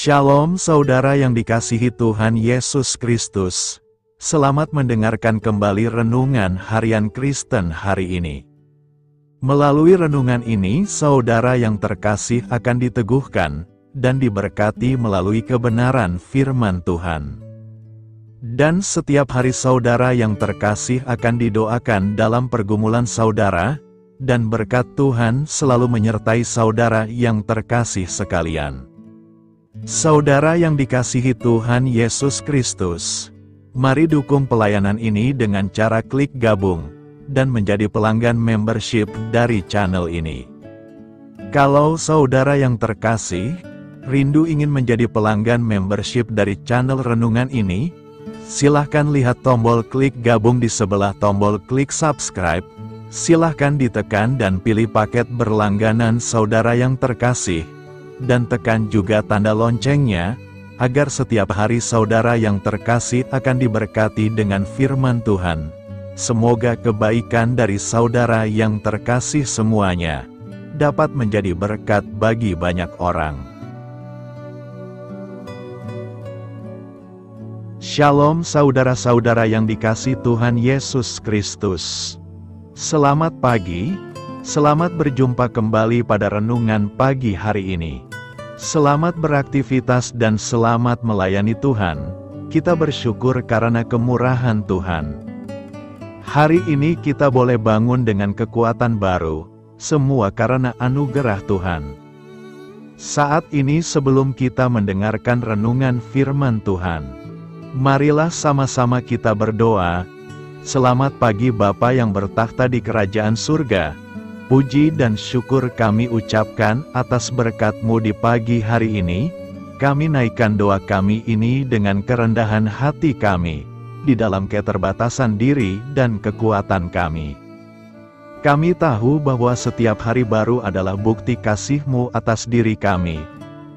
Shalom saudara yang dikasihi Tuhan Yesus Kristus. Selamat mendengarkan kembali renungan harian Kristen hari ini. Melalui renungan ini, saudara yang terkasih akan diteguhkan dan diberkati melalui kebenaran firman Tuhan. Dan setiap hari saudara yang terkasih akan didoakan dalam pergumulan saudara, dan berkat Tuhan selalu menyertai saudara yang terkasih sekalian. Saudara yang dikasihi Tuhan Yesus Kristus, mari dukung pelayanan ini dengan cara klik gabung dan menjadi pelanggan membership dari channel ini. Kalau saudara yang terkasih, rindu ingin menjadi pelanggan membership dari channel renungan ini, silahkan lihat tombol klik gabung di sebelah tombol klik subscribe, silahkan ditekan dan pilih paket berlangganan saudara yang terkasih, dan tekan juga tanda loncengnya, agar setiap hari saudara yang terkasih akan diberkati dengan firman Tuhan. Semoga kebaikan dari saudara yang terkasih semuanya dapat menjadi berkat bagi banyak orang. Shalom saudara-saudara yang dikasihi Tuhan Yesus Kristus. Selamat pagi, selamat berjumpa kembali pada renungan pagi hari ini. Selamat beraktivitas dan selamat melayani Tuhan. Kita bersyukur karena kemurahan Tuhan. Hari ini kita boleh bangun dengan kekuatan baru, semua karena anugerah Tuhan. Saat ini sebelum kita mendengarkan renungan firman Tuhan, marilah sama-sama kita berdoa. Selamat pagi Bapa yang bertakhta di kerajaan surga. Puji dan syukur kami ucapkan atas berkat-Mu di pagi hari ini. Kami naikkan doa kami ini dengan kerendahan hati kami, di dalam keterbatasan diri dan kekuatan kami. Kami tahu bahwa setiap hari baru adalah bukti kasih-Mu atas diri kami,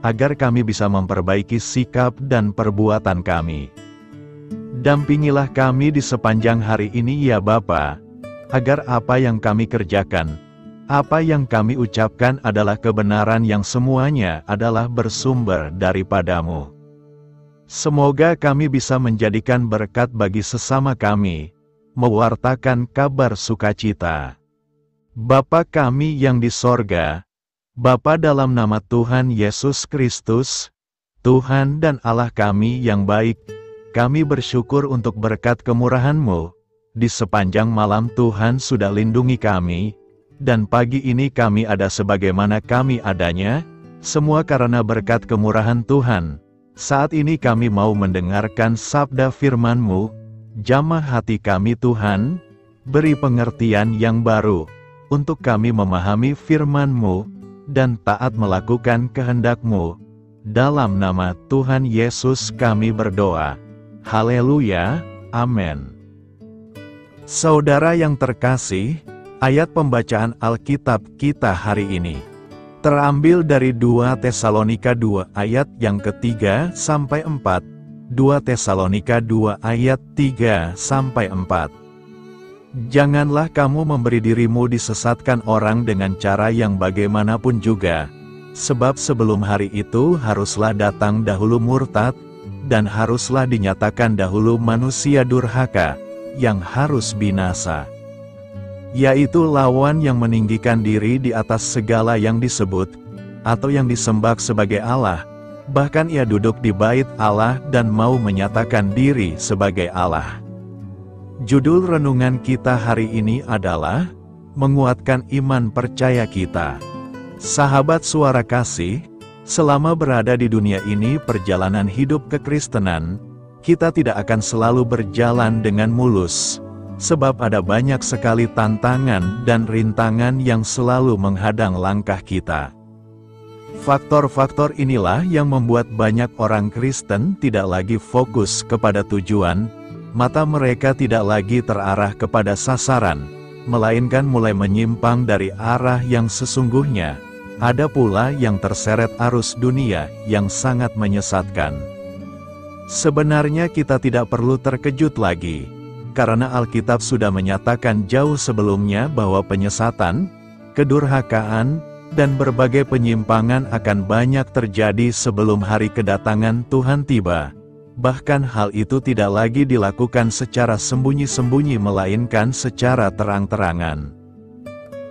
agar kami bisa memperbaiki sikap dan perbuatan kami. Dampingilah kami di sepanjang hari ini ya Bapa, agar apa yang kami kerjakan, apa yang kami ucapkan adalah kebenaran yang semuanya adalah bersumber daripada-Mu. Semoga kami bisa menjadikan berkat bagi sesama kami, mewartakan kabar sukacita. Bapa kami yang di sorga, Bapa dalam nama Tuhan Yesus Kristus, Tuhan dan Allah kami yang baik, kami bersyukur untuk berkat kemurahan-Mu. Di sepanjang malam Tuhan sudah lindungi kami, dan pagi ini kami ada sebagaimana kami adanya, semua karena berkat kemurahan Tuhan. Saat ini kami mau mendengarkan sabda firman-Mu, jamah hati kami Tuhan, beri pengertian yang baru, untuk kami memahami firman-Mu, dan taat melakukan kehendak-Mu. Dalam nama Tuhan Yesus kami berdoa. Haleluya, amin. Saudara yang terkasih, ayat pembacaan Alkitab kita hari ini terambil dari 2 Tesalonika 2 ayat yang ketiga sampai 4. 2 Tesalonika 2 ayat 3 sampai 4. Janganlah kamu memberi dirimu disesatkan orang dengan cara yang bagaimanapun juga, sebab sebelum hari itu haruslah datang dahulu murtad, dan haruslah dinyatakan dahulu manusia durhaka, yang harus binasa. Yaitu lawan yang meninggikan diri di atas segala yang disebut, atau yang disembah sebagai Allah, bahkan ia duduk di bait Allah dan mau menyatakan diri sebagai Allah. Judul renungan kita hari ini adalah, menguatkan iman percaya kita. Sahabat suara kasih, selama berada di dunia ini perjalanan hidup kekristenan, kita tidak akan selalu berjalan dengan mulus. Sebab ada banyak sekali tantangan dan rintangan yang selalu menghadang langkah kita. Faktor-faktor inilah yang membuat banyak orang Kristen tidak lagi fokus kepada tujuan, mata mereka tidak lagi terarah kepada sasaran, melainkan mulai menyimpang dari arah yang sesungguhnya. Ada pula yang terseret arus dunia yang sangat menyesatkan. Sebenarnya kita tidak perlu terkejut lagi, karena Alkitab sudah menyatakan jauh sebelumnya bahwa penyesatan, kedurhakaan, dan berbagai penyimpangan akan banyak terjadi sebelum hari kedatangan Tuhan tiba. Bahkan hal itu tidak lagi dilakukan secara sembunyi-sembunyi melainkan secara terang-terangan.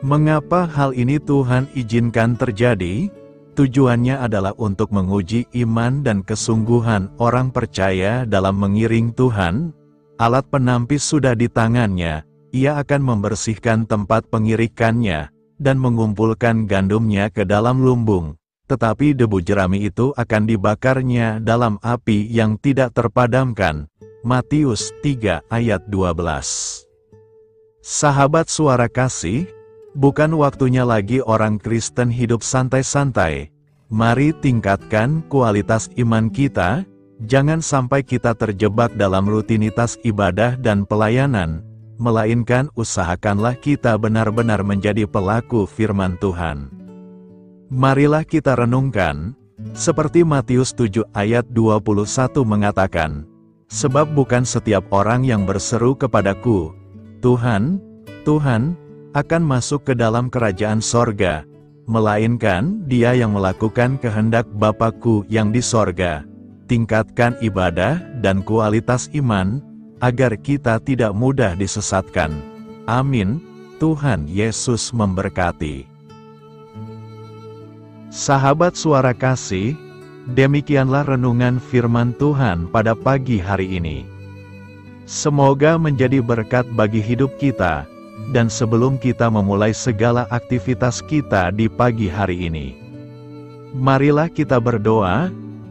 Mengapa hal ini Tuhan izinkan terjadi? Tujuannya adalah untuk menguji iman dan kesungguhan orang percaya dalam mengiring Tuhan. Alat penampis sudah di tangannya, ia akan membersihkan tempat pengirikannya, dan mengumpulkan gandumnya ke dalam lumbung. Tetapi debu jerami itu akan dibakarnya dalam api yang tidak terpadamkan. Matius 3 ayat 12. Sahabat Suara Kasih, bukan waktunya lagi orang Kristen hidup santai-santai. Mari tingkatkan kualitas iman kita. Jangan sampai kita terjebak dalam rutinitas ibadah dan pelayanan, melainkan usahakanlah kita benar-benar menjadi pelaku firman Tuhan. Marilah kita renungkan, seperti Matius 7 ayat 21 mengatakan, sebab bukan setiap orang yang berseru kepadaku, Tuhan, Tuhan, akan masuk ke dalam kerajaan sorga, melainkan dia yang melakukan kehendak Bapa-Ku yang di sorga. Tingkatkan ibadah dan kualitas iman, agar kita tidak mudah disesatkan. Amin. Tuhan Yesus memberkati. Sahabat Suara Kasih, demikianlah renungan firman Tuhan pada pagi hari ini. Semoga menjadi berkat bagi hidup kita, dan sebelum kita memulai segala aktivitas kita di pagi hari ini, marilah kita berdoa.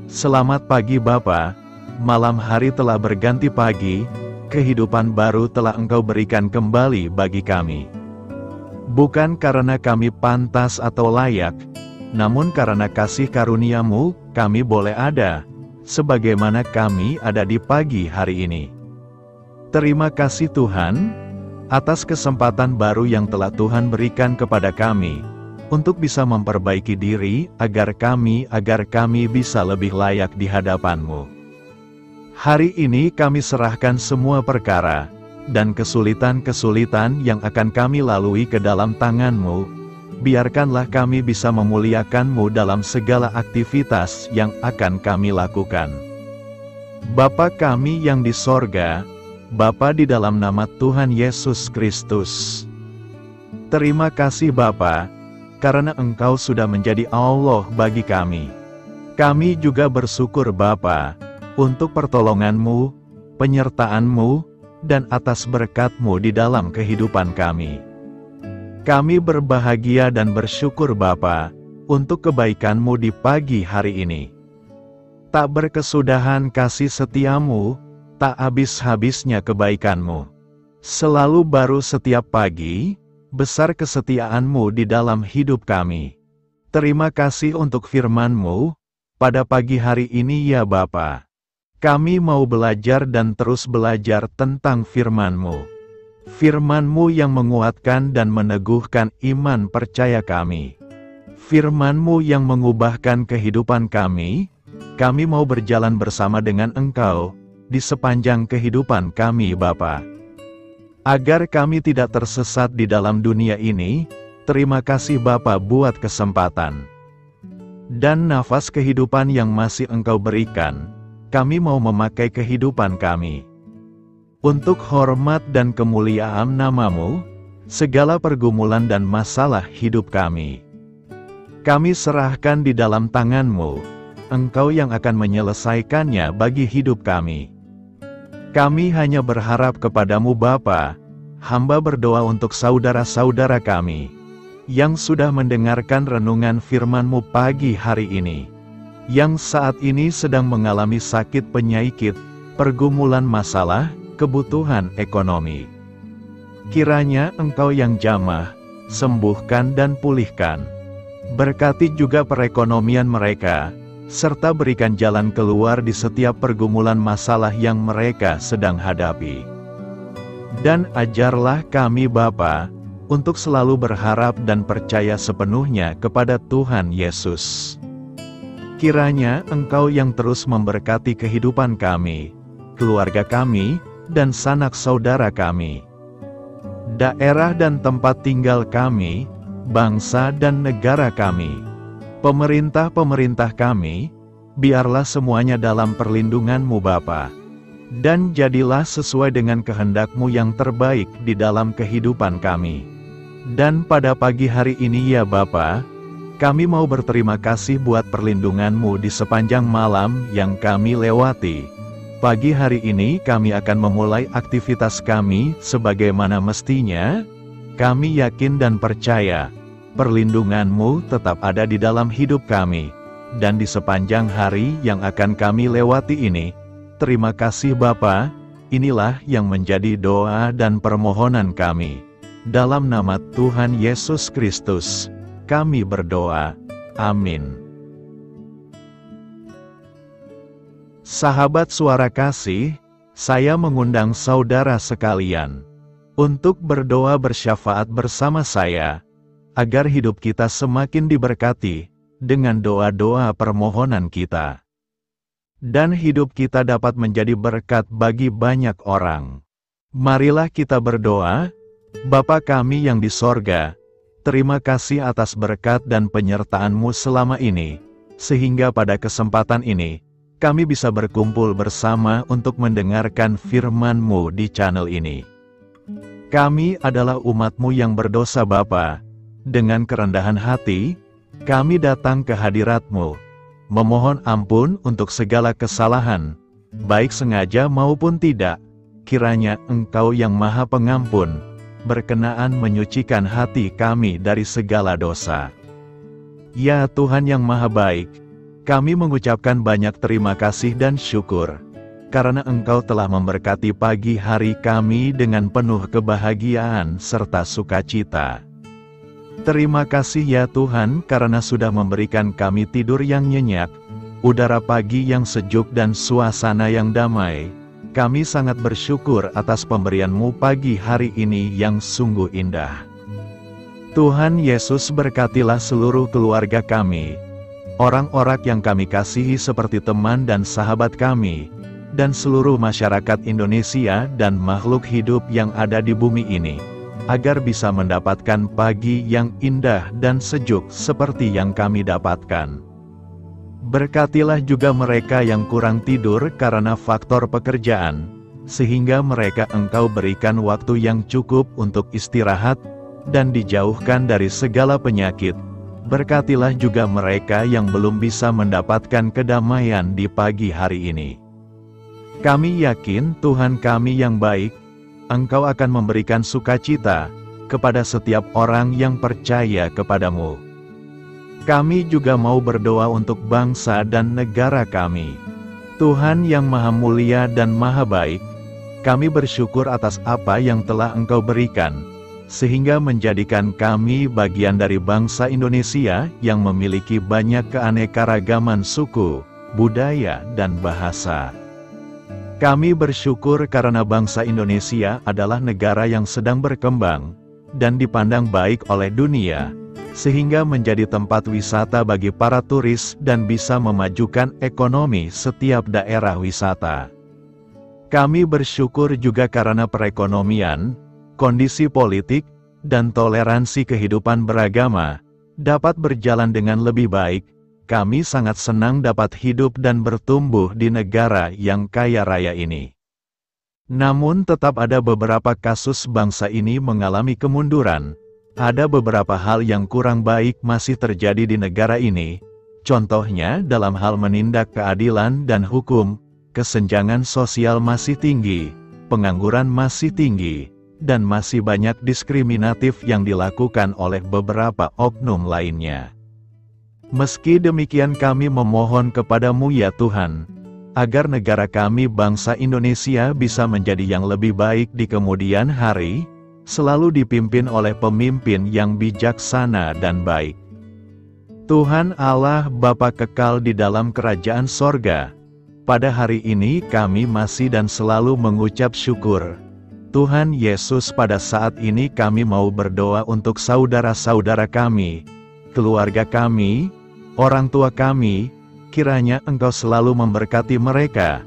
Selamat pagi Bapa, malam hari telah berganti pagi, kehidupan baru telah Engkau berikan kembali bagi kami. Bukan karena kami pantas atau layak, namun karena kasih karunia-Mu, kami boleh ada, sebagaimana kami ada di pagi hari ini. Terima kasih Tuhan, atas kesempatan baru yang telah Tuhan berikan kepada kami, untuk bisa memperbaiki diri, agar kami bisa lebih layak di hadapan-Mu. Hari ini kami serahkan semua perkara, dan kesulitan-kesulitan yang akan kami lalui ke dalam tangan-Mu. Biarkanlah kami bisa memuliakan-Mu dalam segala aktivitas yang akan kami lakukan. Bapa kami yang di sorga, Bapa di dalam nama Tuhan Yesus Kristus. Terima kasih Bapa, karena Engkau sudah menjadi Allah bagi kami. Kami juga bersyukur Bapa, untuk pertolongan-Mu, penyertaan-Mu, dan atas berkat-Mu di dalam kehidupan kami. Kami berbahagia dan bersyukur Bapa, untuk kebaikan-Mu di pagi hari ini. Tak berkesudahan kasih setia-Mu, tak habis-habisnya kebaikan-Mu. Selalu baru setiap pagi, besar kesetiaan-Mu di dalam hidup kami. Terima kasih untuk firman-Mu, pada pagi hari ini ya Bapa. Kami mau belajar dan terus belajar tentang firman-Mu. Firman-Mu yang menguatkan dan meneguhkan iman percaya kami. Firman-Mu yang mengubahkan kehidupan kami mau berjalan bersama dengan Engkau, di sepanjang kehidupan kami Bapa. Agar kami tidak tersesat di dalam dunia ini, terima kasih Bapa buat kesempatan dan nafas kehidupan yang masih Engkau berikan. Kami mau memakai kehidupan kami untuk hormat dan kemuliaan nama-Mu. Segala pergumulan dan masalah hidup kami serahkan di dalam tangan-Mu. Engkau yang akan menyelesaikannya bagi hidup kami. Kami hanya berharap kepadamu Bapa. Hamba berdoa untuk saudara-saudara kami, yang sudah mendengarkan renungan firman-Mu pagi hari ini, yang saat ini sedang mengalami sakit penyakit, pergumulan masalah, kebutuhan ekonomi. Kiranya Engkau yang jamah, sembuhkan dan pulihkan. Berkati juga perekonomian mereka, serta berikan jalan keluar di setiap pergumulan masalah yang mereka sedang hadapi. Dan ajarlah kami Bapa, untuk selalu berharap dan percaya sepenuhnya kepada Tuhan Yesus. Kiranya Engkau yang terus memberkati kehidupan kami, keluarga kami, dan sanak saudara kami. Daerah dan tempat tinggal kami, bangsa dan negara kami. Pemerintah-pemerintah kami, biarlah semuanya dalam perlindungan-Mu Bapa. Dan jadilah sesuai dengan kehendak-Mu yang terbaik di dalam kehidupan kami. Dan pada pagi hari ini ya Bapa, kami mau berterima kasih buat perlindungan-Mu di sepanjang malam yang kami lewati. Pagi hari ini kami akan memulai aktivitas kami sebagaimana mestinya. Kami yakin dan percaya, perlindungan-Mu tetap ada di dalam hidup kami. Dan di sepanjang hari yang akan kami lewati ini, terima kasih Bapa, inilah yang menjadi doa dan permohonan kami. Dalam nama Tuhan Yesus Kristus, kami berdoa. Amin. Sahabat Suara Kasih, saya mengundang saudara sekalian untuk berdoa bersyafaat bersama saya, agar hidup kita semakin diberkati dengan doa-doa permohonan kita. Dan hidup kita dapat menjadi berkat bagi banyak orang. Marilah kita berdoa. Bapa kami yang di sorga, terima kasih atas berkat dan penyertaan-Mu selama ini, sehingga pada kesempatan ini, kami bisa berkumpul bersama untuk mendengarkan firman-Mu di channel ini. Kami adalah umat-Mu yang berdosa Bapa. Dengan kerendahan hati, kami datang ke hadirat-Mu, memohon ampun untuk segala kesalahan, baik sengaja maupun tidak. Kiranya Engkau yang Maha Pengampun, berkenaan menyucikan hati kami dari segala dosa. Ya Tuhan yang Maha Baik, kami mengucapkan banyak terima kasih dan syukur, karena Engkau telah memberkati pagi hari kami dengan penuh kebahagiaan serta sukacita. Terima kasih ya Tuhan karena sudah memberikan kami tidur yang nyenyak, udara pagi yang sejuk dan suasana yang damai. Kami sangat bersyukur atas pemberian-Mu pagi hari ini yang sungguh indah. Tuhan Yesus berkatilah seluruh keluarga kami, orang-orang yang kami kasihi seperti teman dan sahabat kami, dan seluruh masyarakat Indonesia dan makhluk hidup yang ada di bumi ini, agar bisa mendapatkan pagi yang indah dan sejuk seperti yang kami dapatkan. Berkatilah juga mereka yang kurang tidur karena faktor pekerjaan, sehingga mereka Engkau berikan waktu yang cukup untuk istirahat, dan dijauhkan dari segala penyakit. Berkatilah juga mereka yang belum bisa mendapatkan kedamaian di pagi hari ini. Kami yakin Tuhan kami yang baik, Engkau akan memberikan sukacita kepada setiap orang yang percaya kepadamu. Kami juga mau berdoa untuk bangsa dan negara kami. Tuhan yang Maha Mulia dan Maha Baik, kami bersyukur atas apa yang telah Engkau berikan, sehingga menjadikan kami bagian dari bangsa Indonesia yang memiliki banyak keanekaragaman suku, budaya, dan bahasa. Kami bersyukur karena bangsa Indonesia adalah negara yang sedang berkembang, dan dipandang baik oleh dunia, sehingga menjadi tempat wisata bagi para turis dan bisa memajukan ekonomi setiap daerah wisata. Kami bersyukur juga karena perekonomian, kondisi politik, dan toleransi kehidupan beragama dapat berjalan dengan lebih baik. Kami sangat senang dapat hidup dan bertumbuh di negara yang kaya raya ini. Namun tetap ada beberapa kasus bangsa ini mengalami kemunduran. Ada beberapa hal yang kurang baik masih terjadi di negara ini. Contohnya dalam hal menindak keadilan dan hukum, kesenjangan sosial masih tinggi, pengangguran masih tinggi, dan masih banyak diskriminatif yang dilakukan oleh beberapa oknum lainnya. Meski demikian kami memohon kepadamu ya Tuhan, agar negara kami bangsa Indonesia bisa menjadi yang lebih baik di kemudian hari, selalu dipimpin oleh pemimpin yang bijaksana dan baik. Tuhan Allah Bapa kekal di dalam kerajaan sorga, pada hari ini kami masih dan selalu mengucap syukur. Tuhan Yesus, pada saat ini kami mau berdoa untuk saudara-saudara kami, keluarga kami, orang tua kami, kiranya Engkau selalu memberkati mereka.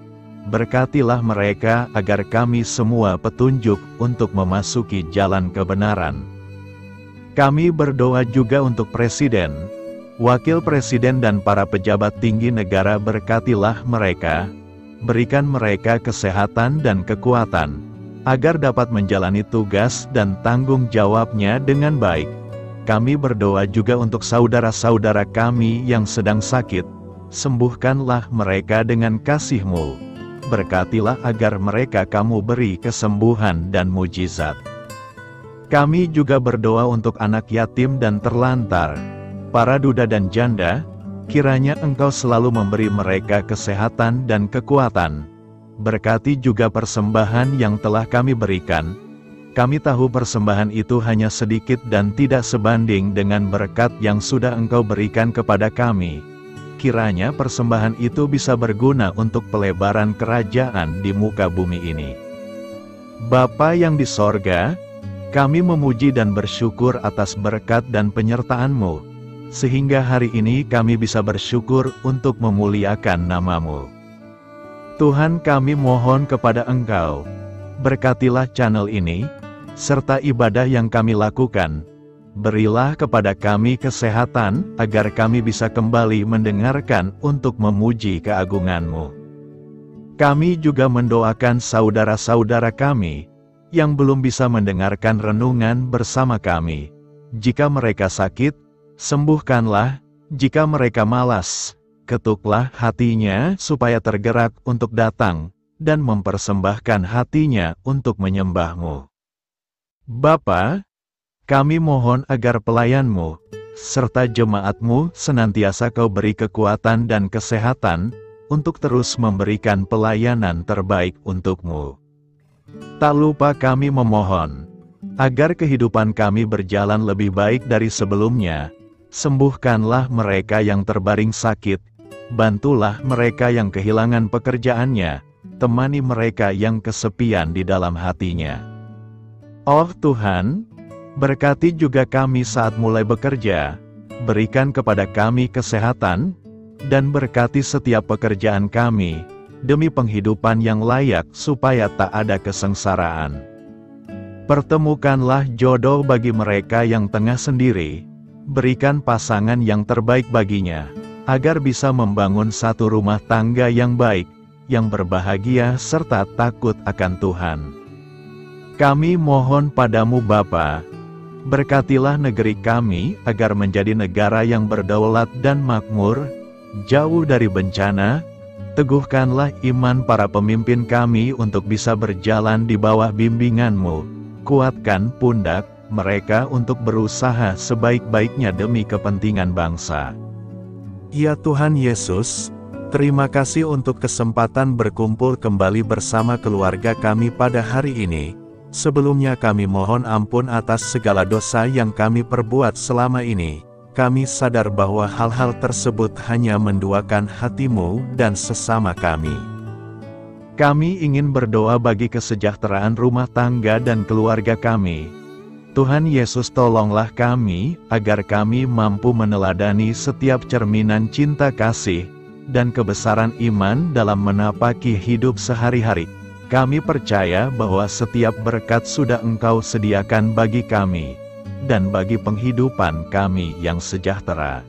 Berkatilah mereka agar kami semua petunjuk untuk memasuki jalan kebenaran. Kami berdoa juga untuk Presiden, Wakil Presiden dan para pejabat tinggi negara. Berkatilah mereka, berikan mereka kesehatan dan kekuatan, agar dapat menjalani tugas dan tanggung jawabnya dengan baik. Kami berdoa juga untuk saudara-saudara kami yang sedang sakit, sembuhkanlah mereka dengan kasih-Mu. Berkatilah agar mereka Kamu beri kesembuhan dan mujizat. Kami juga berdoa untuk anak yatim dan terlantar, para duda dan janda, kiranya Engkau selalu memberi mereka kesehatan dan kekuatan. Berkati juga persembahan yang telah kami berikan. Kami tahu persembahan itu hanya sedikit dan tidak sebanding dengan berkat yang sudah Engkau berikan kepada kami. Kiranya persembahan itu bisa berguna untuk pelebaran kerajaan di muka bumi ini. Bapa yang di sorga, kami memuji dan bersyukur atas berkat dan penyertaan-Mu, sehingga hari ini kami bisa bersyukur untuk memuliakan nama-Mu. Tuhan, kami mohon kepada Engkau, berkatilah channel ini, serta ibadah yang kami lakukan. Berilah kepada kami kesehatan, agar kami bisa kembali mendengarkan untuk memuji keagungan-Mu. Kami juga mendoakan saudara-saudara kami, yang belum bisa mendengarkan renungan bersama kami. Jika mereka sakit, sembuhkanlah. Jika mereka malas, ketuklah hatinya supaya tergerak untuk datang, dan mempersembahkan hatinya untuk menyembah-Mu. Bapa, kami mohon agar pelayan-Mu, serta jemaat-Mu senantiasa Kau beri kekuatan dan kesehatan, untuk terus memberikan pelayanan terbaik untuk-Mu. Tak lupa kami memohon, agar kehidupan kami berjalan lebih baik dari sebelumnya. Sembuhkanlah mereka yang terbaring sakit, bantulah mereka yang kehilangan pekerjaannya, temani mereka yang kesepian di dalam hatinya. Oh Tuhan, berkati juga kami saat mulai bekerja, berikan kepada kami kesehatan, dan berkati setiap pekerjaan kami, demi penghidupan yang layak supaya tak ada kesengsaraan. Pertemukanlah jodoh bagi mereka yang tengah sendiri, berikan pasangan yang terbaik baginya, agar bisa membangun satu rumah tangga yang baik, yang berbahagia serta takut akan Tuhan. Kami mohon padamu Bapa, berkatilah negeri kami agar menjadi negara yang berdaulat dan makmur, jauh dari bencana. Teguhkanlah iman para pemimpin kami untuk bisa berjalan di bawah bimbingan-Mu. Kuatkan pundak mereka untuk berusaha sebaik-baiknya demi kepentingan bangsa. Ya Tuhan Yesus, terima kasih untuk kesempatan berkumpul kembali bersama keluarga kami pada hari ini. Sebelumnya kami mohon ampun atas segala dosa yang kami perbuat selama ini. Kami sadar bahwa hal-hal tersebut hanya menduakan hati-Mu dan sesama kami. Kami ingin berdoa bagi kesejahteraan rumah tangga dan keluarga kami. Tuhan Yesus, tolonglah kami, agar kami mampu meneladani setiap cerminan cinta kasih, dan kebesaran iman dalam menapaki hidup sehari-hari. Kami percaya bahwa setiap berkat sudah Engkau sediakan bagi kami, dan bagi penghidupan kami yang sejahtera.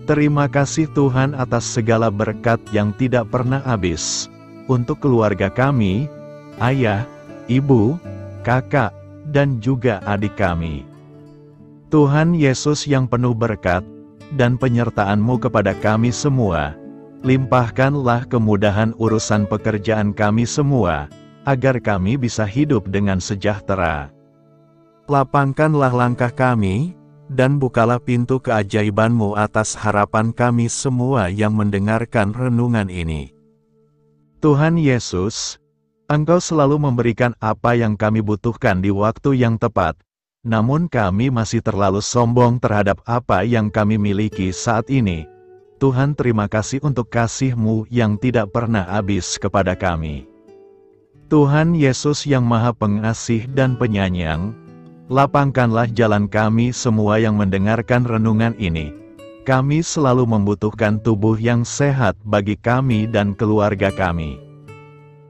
Terima kasih Tuhan atas segala berkat yang tidak pernah habis, untuk keluarga kami, ayah, ibu, kakak, dan juga adik kami. Tuhan Yesus yang penuh berkat, dan penyertaan-Mu kepada kami semua, limpahkanlah kemudahan urusan pekerjaan kami semua, agar kami bisa hidup dengan sejahtera. Lapangkanlah langkah kami, dan bukalah pintu keajaiban-Mu atas harapan kami semua yang mendengarkan renungan ini. Tuhan Yesus, Engkau selalu memberikan apa yang kami butuhkan di waktu yang tepat, namun kami masih terlalu sombong terhadap apa yang kami miliki saat ini. Tuhan, terima kasih untuk kasih-Mu yang tidak pernah habis kepada kami. Tuhan Yesus yang Maha Pengasih dan Penyayang, lapangkanlah jalan kami semua yang mendengarkan renungan ini. Kami selalu membutuhkan tubuh yang sehat bagi kami dan keluarga kami.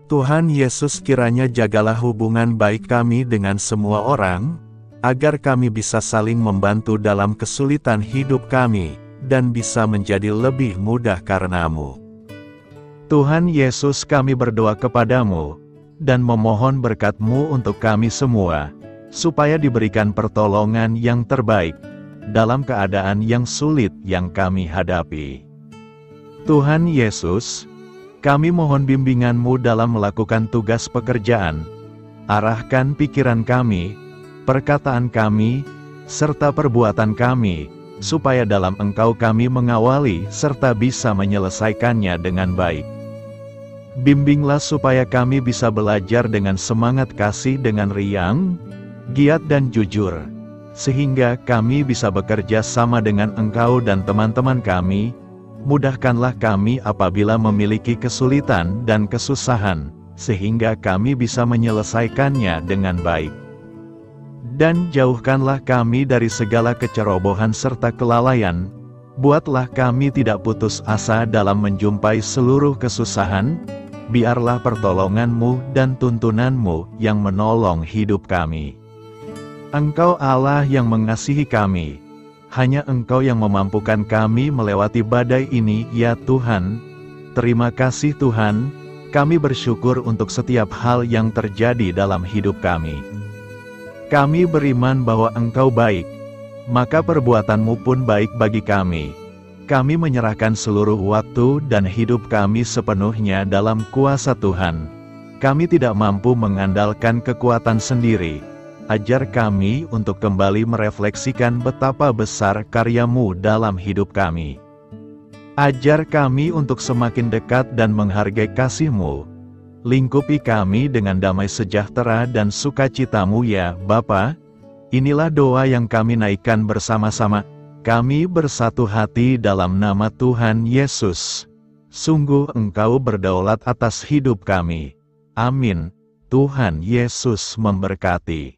Tuhan Yesus, kiranya jagalah hubungan baik kami dengan semua orang, agar kami bisa saling membantu dalam kesulitan hidup kami, dan bisa menjadi lebih mudah karena-Mu. Tuhan Yesus, kami berdoa kepadamu, dan memohon berkat-Mu untuk kami semua, supaya diberikan pertolongan yang terbaik, dalam keadaan yang sulit yang kami hadapi. Tuhan Yesus, kami mohon bimbingan-Mu dalam melakukan tugas pekerjaan. Arahkan pikiran kami, perkataan kami, serta perbuatan kami, supaya dalam Engkau kami mengawali serta bisa menyelesaikannya dengan baik. Bimbinglah supaya kami bisa belajar dengan semangat kasih dengan riang, giat dan jujur, sehingga kami bisa bekerja sama dengan Engkau dan teman-teman kami. Mudahkanlah kami apabila memiliki kesulitan dan kesusahan, sehingga kami bisa menyelesaikannya dengan baik. Dan jauhkanlah kami dari segala kecerobohan serta kelalaian. Buatlah kami tidak putus asa dalam menjumpai seluruh kesusahan. Biarlah pertolongan-Mu dan tuntunan-Mu yang menolong hidup kami. Engkau Allah yang mengasihi kami. Hanya Engkau yang memampukan kami melewati badai ini, ya Tuhan. Terima kasih Tuhan, kami bersyukur untuk setiap hal yang terjadi dalam hidup kami. Kami beriman bahwa Engkau baik, maka perbuatan-Mu pun baik bagi kami. Kami menyerahkan seluruh waktu dan hidup kami sepenuhnya dalam kuasa Tuhan. Kami tidak mampu mengandalkan kekuatan sendiri. Ajar kami untuk kembali merefleksikan betapa besar karya-Mu dalam hidup kami. Ajar kami untuk semakin dekat dan menghargai kasih-Mu. Lingkupi kami dengan damai sejahtera dan sukacita-Mu ya Bapa. Inilah doa yang kami naikkan bersama-sama. Kami bersatu hati dalam nama Tuhan Yesus. Sungguh Engkau berdaulat atas hidup kami. Amin. Tuhan Yesus memberkati.